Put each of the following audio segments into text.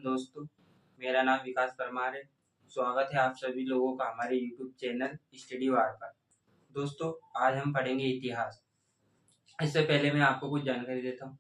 दोस्तों, मेरा नाम विकास परमार है। स्वागत है आप सभी लोगों का हमारे YouTube चैनल स्टडी वार पर। दोस्तों, आज हम पढ़ेंगे इतिहास। इससे पहले मैं आपको कुछ जानकारी देता हूँ।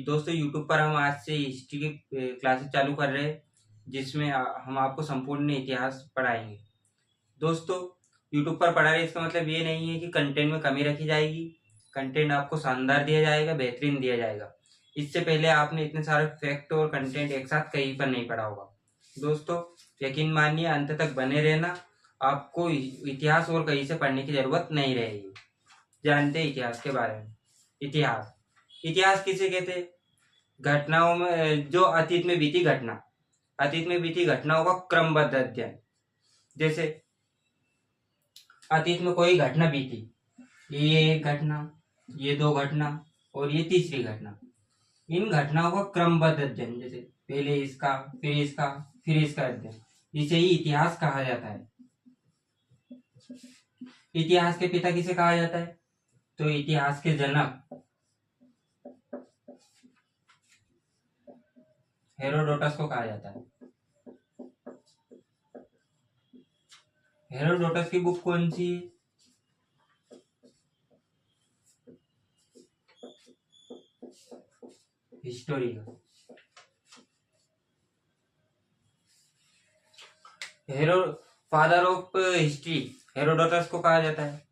दोस्तों, YouTube पर हम आज से हिस्ट्री की क्लासेस चालू कर रहे हैं, जिसमें हम आपको संपूर्ण इतिहास पढ़ाएंगे। दोस्तों, YouTube पर पढ़ा रहे इसका मतलब ये नहीं है कि कंटेंट में कमी रखी जाएगी। कंटेंट आपको शानदार दिया जाएगा, बेहतरीन दिया जाएगा। इससे पहले आपने इतने सारे फैक्ट और कंटेंट एक साथ कहीं पर नहीं पढ़ा होगा। दोस्तों, यकीन मानिए, अंत तक बने रहना, आपको इतिहास और कहीं से पढ़ने की जरूरत नहीं रहेगी। जानते हैं इतिहास के बारे में। इतिहास इतिहास किसे कहते हैं? घटनाओं में जो अतीत में बीती घटनाओं का क्रमबद्ध अध्ययन। जैसे अतीत में कोई घटना बीती, ये एक घटना, ये दो घटना और ये तीसरी घटना। इन घटनाओं का क्रमबद्ध अध्ययन, जैसे पहले इसका, फिर इसका, फिर इसका अध्ययन, इसे ही इतिहास कहा जाता है। इतिहास के पिता किसे कहा जाता है? तो इतिहास के जनक हेरोडोटस को कहा जाता है। हेरोडोटस की बुक कौन सी है? हिस्टोरी का। फादर ऑफ हिस्ट्री हेरोडोटस को कहा जाता है।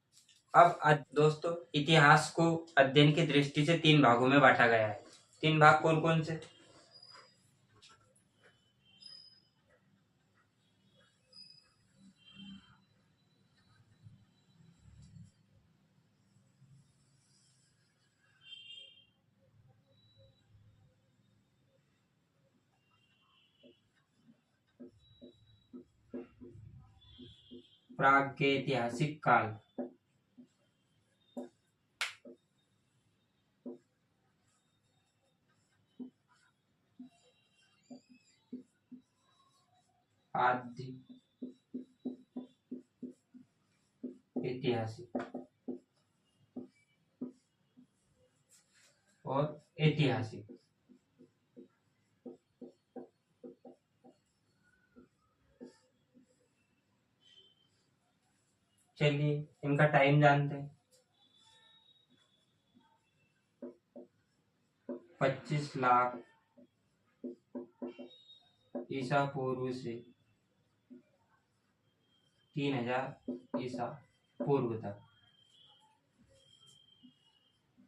अब दोस्तों, इतिहास को अध्ययन की दृष्टि से 3 भागों में बांटा गया है। 3 भाग कौन कौन से? प्रागैतिहासिक काल, आदि ऐतिहासिक और ऐतिहासिक। चलिए इनका टाइम जानते हैं। 25 लाख ईसा पूर्व से 3000 ईसा पूर्व तक।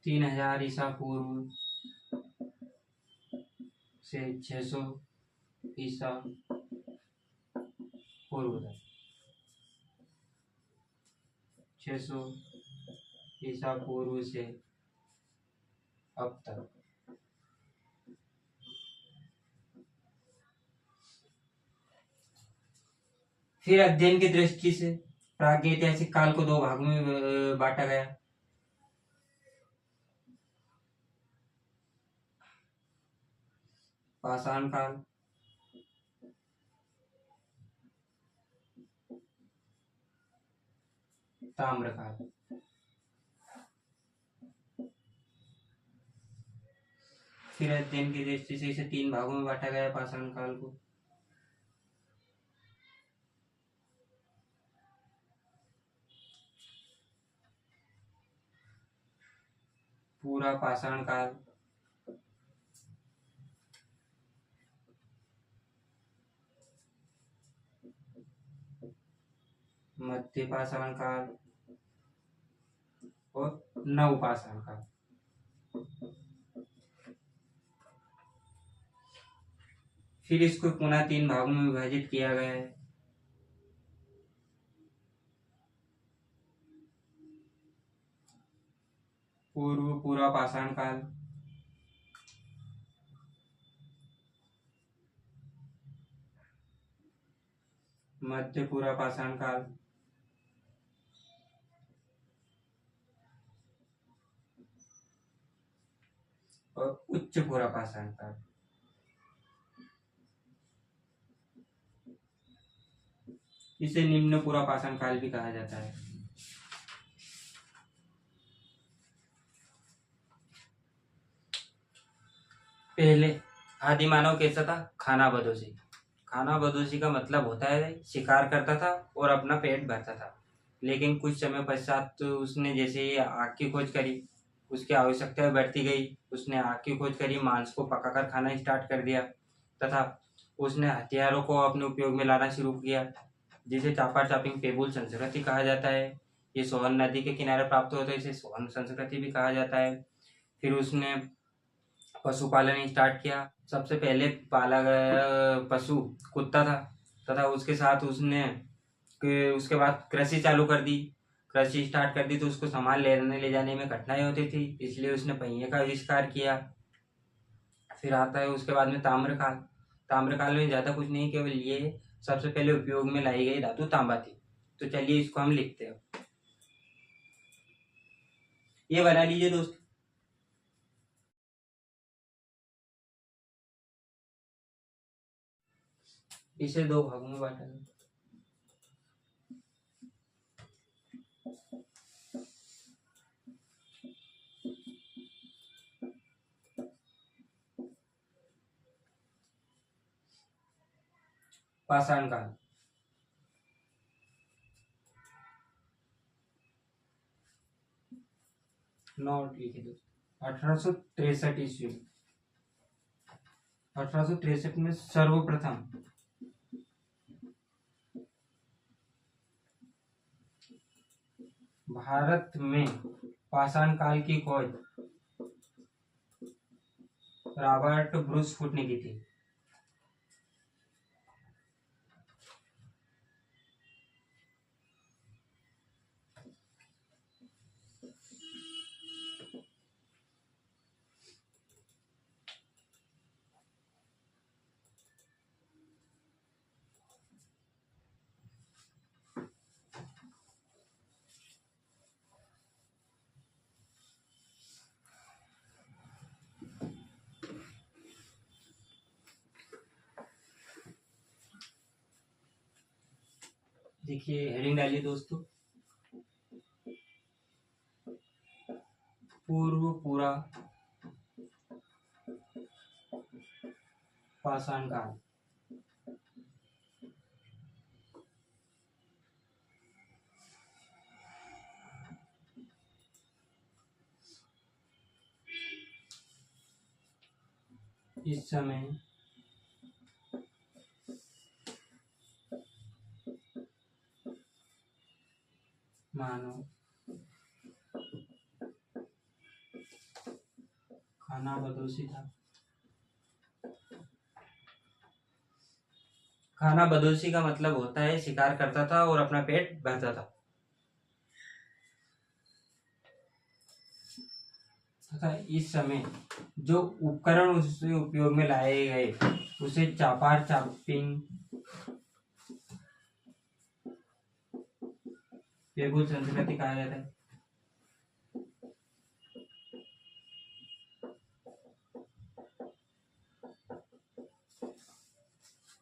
3000 ईसा पूर्व से 600 ईसा पूर्व तक। 600 ईसा पूर्व से अब तक। फिर अध्ययन की दृष्टि से प्रागैतिहासिक काल को 2 भागों में बांटा गया। पाषाण काल, ताम्रकाल। फिर अध्ययन की दृष्टि से इसे 3 भागों में बांटा गया। पाषाण काल को पूरा पाषाण काल, मध्य पाषाण काल और नवपाषाण काल। फिर इसको पुनः 3 भागों में विभाजित किया गया है। पूरा पाषाण काल, मध्य पूरा पाषाण काल और उच्च पूरा पाषाण काल। इसे निम्न पूरा पाषाण काल भी कहा जाता है। पहले आदि मानव कैसा था? खानाबदोशी। खानाबदोशी का मतलब होता है शिकार करता था और अपना पेट भरता था। लेकिन कुछ समय पश्चात तो उसने जैसे ही आग की खोज करी, उसकी आवश्यकता बढ़ती गई। उसने आग की खोज करी, मांस को पकाकर खाना स्टार्ट कर दिया तथा उसने हथियारों को अपने उपयोग में लाना शुरू किया, जिसे चापर चापिंग पेबुल संस्कृति कहा जाता है। ये सोहन नदी के किनारे प्राप्त होता है, इसे सोहन संस्कृति भी कहा जाता है। फिर उसने पशुपालन स्टार्ट किया। सबसे पहले पाला गया पशु कुत्ता था तथा उसके साथ उसके बाद कृषि चालू कर दी। कृषि स्टार्ट कर दी तो उसको सामान लेने ले जाने में कठिनाई होती थी, इसलिए उसने पहिए का आविष्कार किया। फिर आता है उसके बाद में ताम्रकाल। ताम्रकाल में ज़्यादा कुछ नहीं, केवल ये सबसे पहले उपयोग में लाई गई धातु तांबा थी। तो चलिए इसको हम लिखते हैं। ये बना लीजिए दोस्त। इसे दो भागों में बांटा है। पाषाण काल। नॉट लिखे दोस्त। 1863 ईस्वी। 1863 में सर्वप्रथम भारत में पाषाण काल की खोज रॉबर्ट ब्रूस फुट ने की थी। देखिए हेडिंग डालिए दोस्तों। पूरा पाषाण काल। इस समय मानव खानाबदोशी था। खानाबदोशी का मतलब होता है शिकार करता था और अपना पेट भरता था तथा इस समय जो उपकरण उससे उपयोग में लाए गए उसे चापार चापिंग पेबुल संस्कृति कहा जाता है।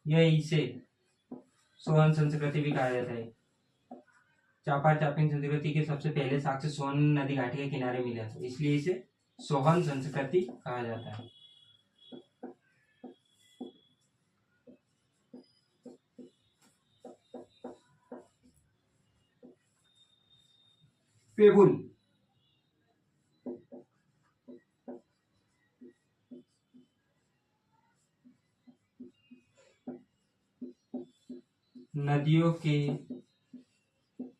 यह इसे सोहन संस्कृति भी कहा जाता है। चापार चापिंग संस्कृति के सबसे पहले साक्ष्य सोन नदी घाटी के किनारे मिला था, इसलिए इसे सोहन संस्कृति कहा जाता है। पेबुल नदियों के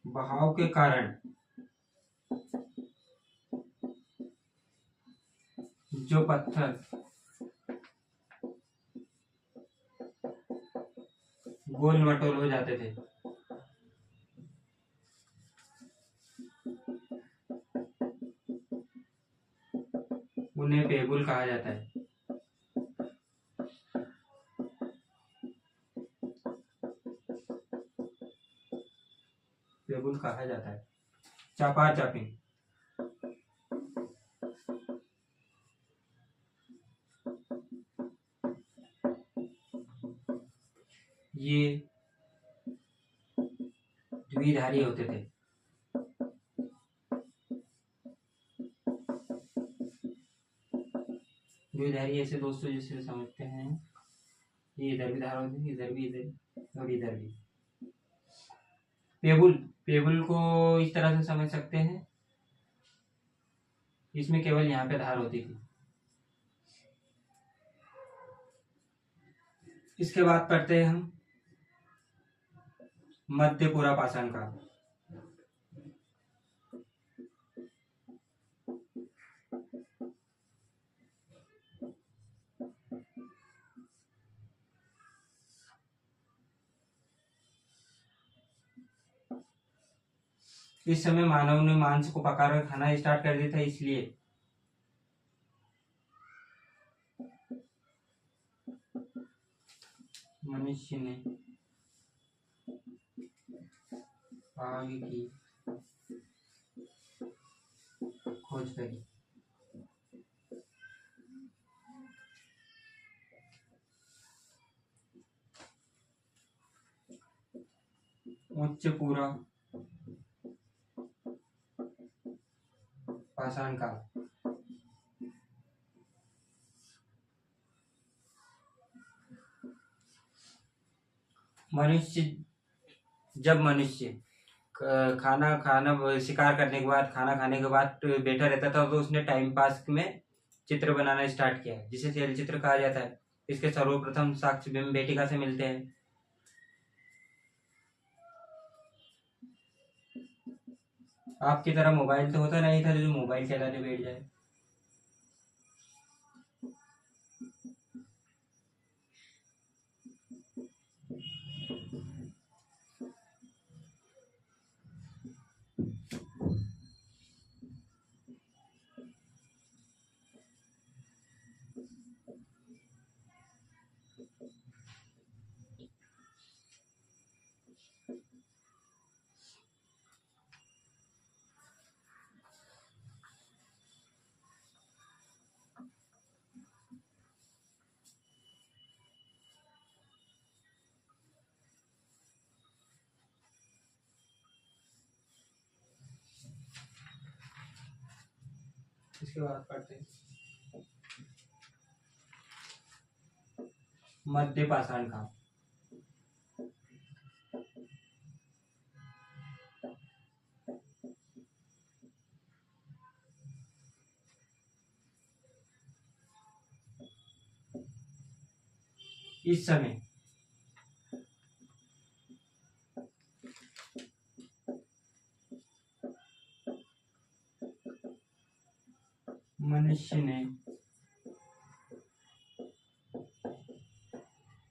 बहाव के कारण जो पत्थर गोल मटोल हो जाते थे उन्हें पेबुल कहा जाता है। पेबुल कहा जाता है। चापार चापिंग ये द्विधारी होते थे। द्विधारी ऐसे दोस्तों जिसे समझते हैं, ये इधर भी धारा होती है, इधर भी, इधर और इधर भी। पेबुल, पेबुल को इस तरह से समझ सकते हैं, इसमें केवल यहाँ पे धार होती थी। इसके बाद पढ़ते हैं हम मध्य पूरा पाषाण काल। इस समय मानव ने मांस को पकाकर खाना स्टार्ट कर दिया था, इसलिए मनुष्य ने आग की खोज करी। उच्च पूरा पाषाण काल। मनुष्य खाना शिकार करने के बाद, खाना खाने के बाद बैठा रहता था, तो उसने टाइम पास में चित्र बनाना स्टार्ट किया, जिसे शैल चित्र कहा जाता है। इसके सर्वप्रथम साक्ष्य बिंब भेटिका से मिलते हैं। आपकी तरह मोबाइल तो होता नहीं था जो मोबाइल चलाने बैठ जाए। इसके बाद पढ़ते हैं मध्य पाषाण काल। इस समय मनुष्य ने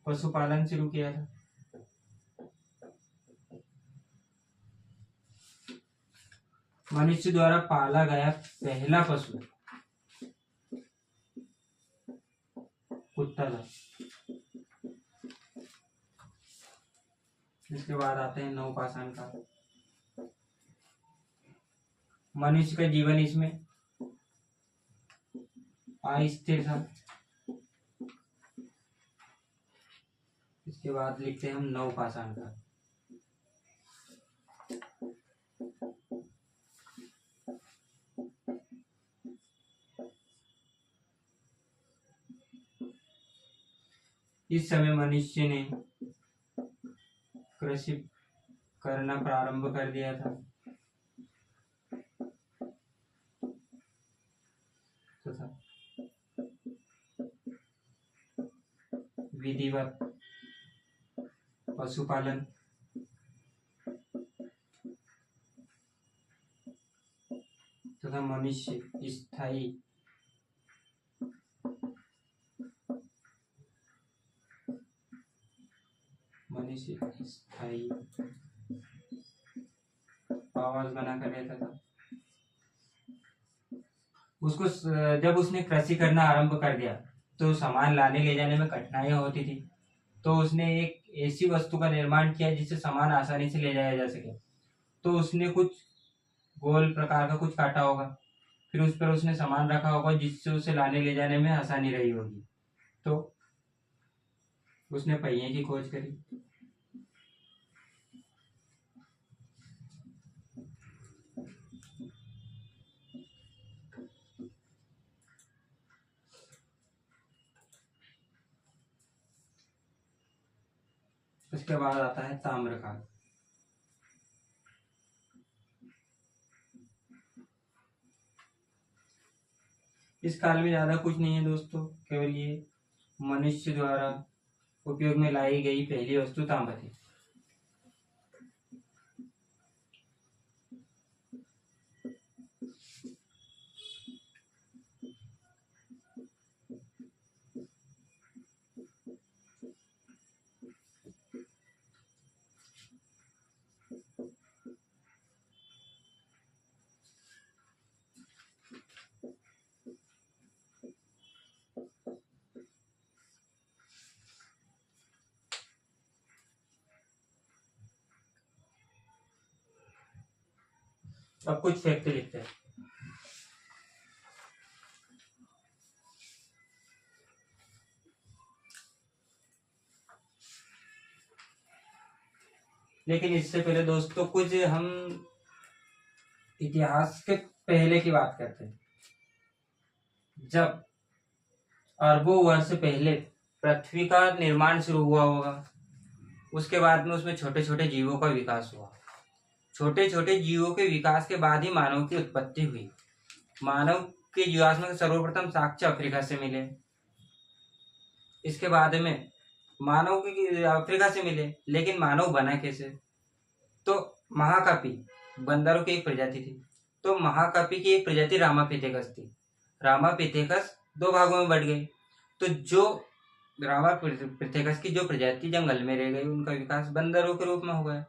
पशुपालन शुरू किया था। मनुष्य द्वारा पाला गया पहला पशु कुत्ता था। इसके बाद आते हैं नवपाषाण काल। मनुष्य का जीवन इसमें अस्थिर था। इसके बाद लिखते हैं हम नवपाषाण काल। इस समय मनुष्य ने कृषि करना प्रारंभ कर दिया था तथा विधिवत पशुपालन तथा मनुष्य स्थायी आवास बनाकर रहता था। उसको जब उसने कृषि करना आरंभ कर दिया तो सामान लाने ले जाने में कठिनाइयां होती थी, तो उसने एक ऐसी वस्तु का निर्माण किया जिससे सामान आसानी से ले जाया जा सके। तो उसने कुछ गोल प्रकार का कुछ काटा होगा, फिर उस पर उसने सामान रखा होगा जिससे उसे लाने ले जाने में आसानी रही होगी। तो उसने पहिए की खोज करी। उसके बाद आता है ताम्रकाल। इस काल में ज्यादा कुछ नहीं है दोस्तों, केवल ये मनुष्य द्वारा उपयोग में लाई गई पहली वस्तु तांबा थी। अब कुछ फैक्ट लिखते हैं। लेकिन इससे पहले दोस्तों कुछ हम इतिहास के पहले की बात करते हैं। जब अरबों वर्ष पहले पृथ्वी का निर्माण शुरू हुआ होगा, उसके बाद में उसमें छोटे छोटे जीवों का विकास हुआ। छोटे छोटे जीवों के विकास के बाद ही मानव की उत्पत्ति हुई। मानव के जीवाश्म में सर्वप्रथम साक्ष्य अफ्रीका से मिले। इसके बाद में मानव के अफ्रीका से मिले, लेकिन मानव बना कैसे? तो महाकपि बंदरों की एक प्रजाति थी। तो महाकपि की एक प्रजाति रामापिथेकस थी। रामापिथेकस दो भागों में बढ़ गई। तो जो रामापिथेकस की जो प्रजाति जंगल में रह गई, उनका विकास बंदरों के रूप में हो गया।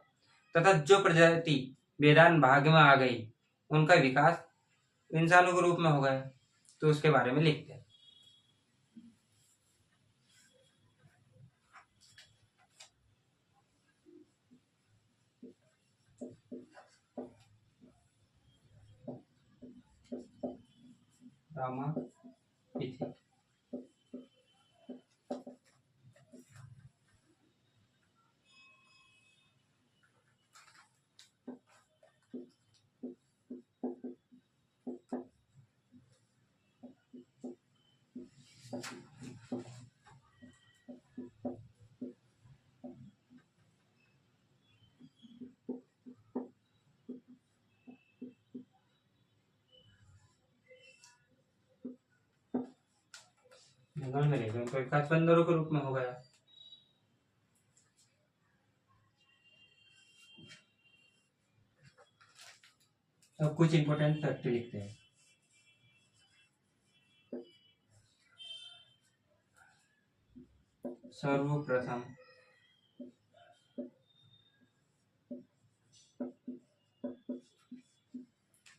तथा जो प्रजाति मैदान भाग में आ गई, उनका विकास इंसानों के रूप में हो गया। तो उसके बारे में लिखते हैं। रामापिथेकस जंगल में रह गए, उनका विकास बंदरों के रूप में हो गया। अब कुछ इंपॉर्टेंट फैक्ट लिखते हैं। सर्वप्रथम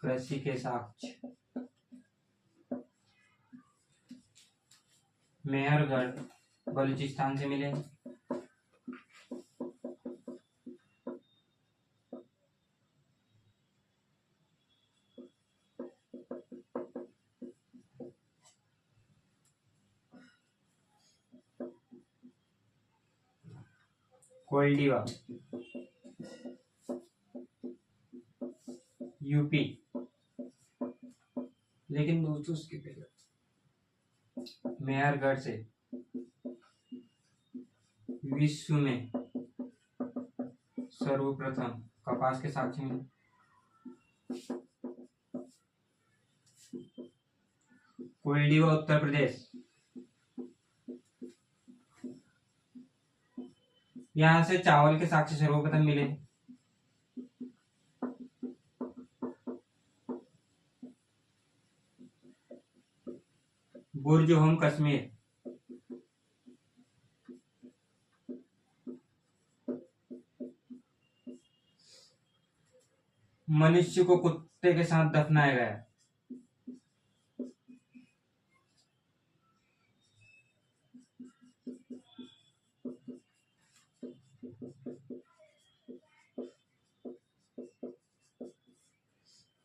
कृषि के साक्ष्य मेहरगढ़ बलूचिस्तान से मिले। कोल्डिवा यूपी। लेकिन दोस्तों उसके पहले मेहरगढ़ से विश्व में सर्वप्रथम कपास के साक्ष्य मिले। कोल्डिवा उत्तर प्रदेश, यहां से चावल के साक्ष्य सर्वप्रथम मिले। बुर्ज होम कश्मीर, मनुष्य को कुत्ते के साथ दफनाया गया।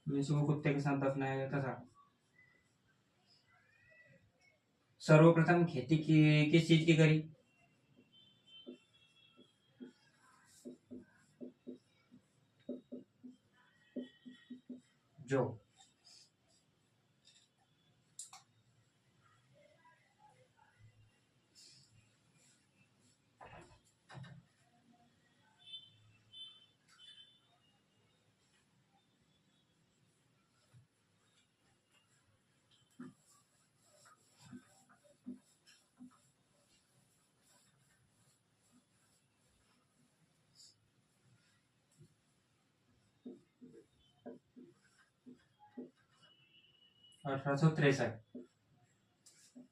मनुष्य को कुत्ते के साथ दफनाया गया था। सर्वप्रथम खेती की किस चीज की करी? जो 1863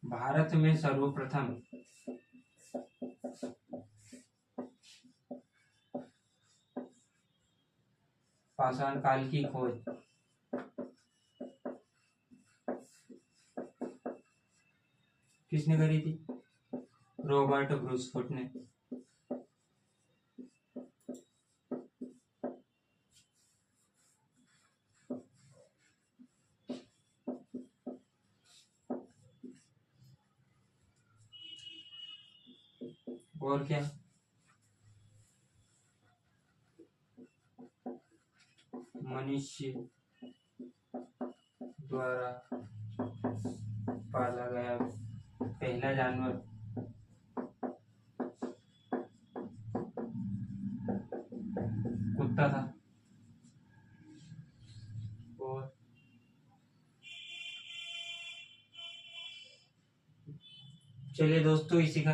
भारत में सर्वप्रथम पाषाण काल की खोज किसने करी थी? रॉबर्ट ब्रूसफुट ने। और क्या? मनुष्य द्वारा पाला गया पहला जानवर कुत्ता था। और चलिए दोस्तों, इसी का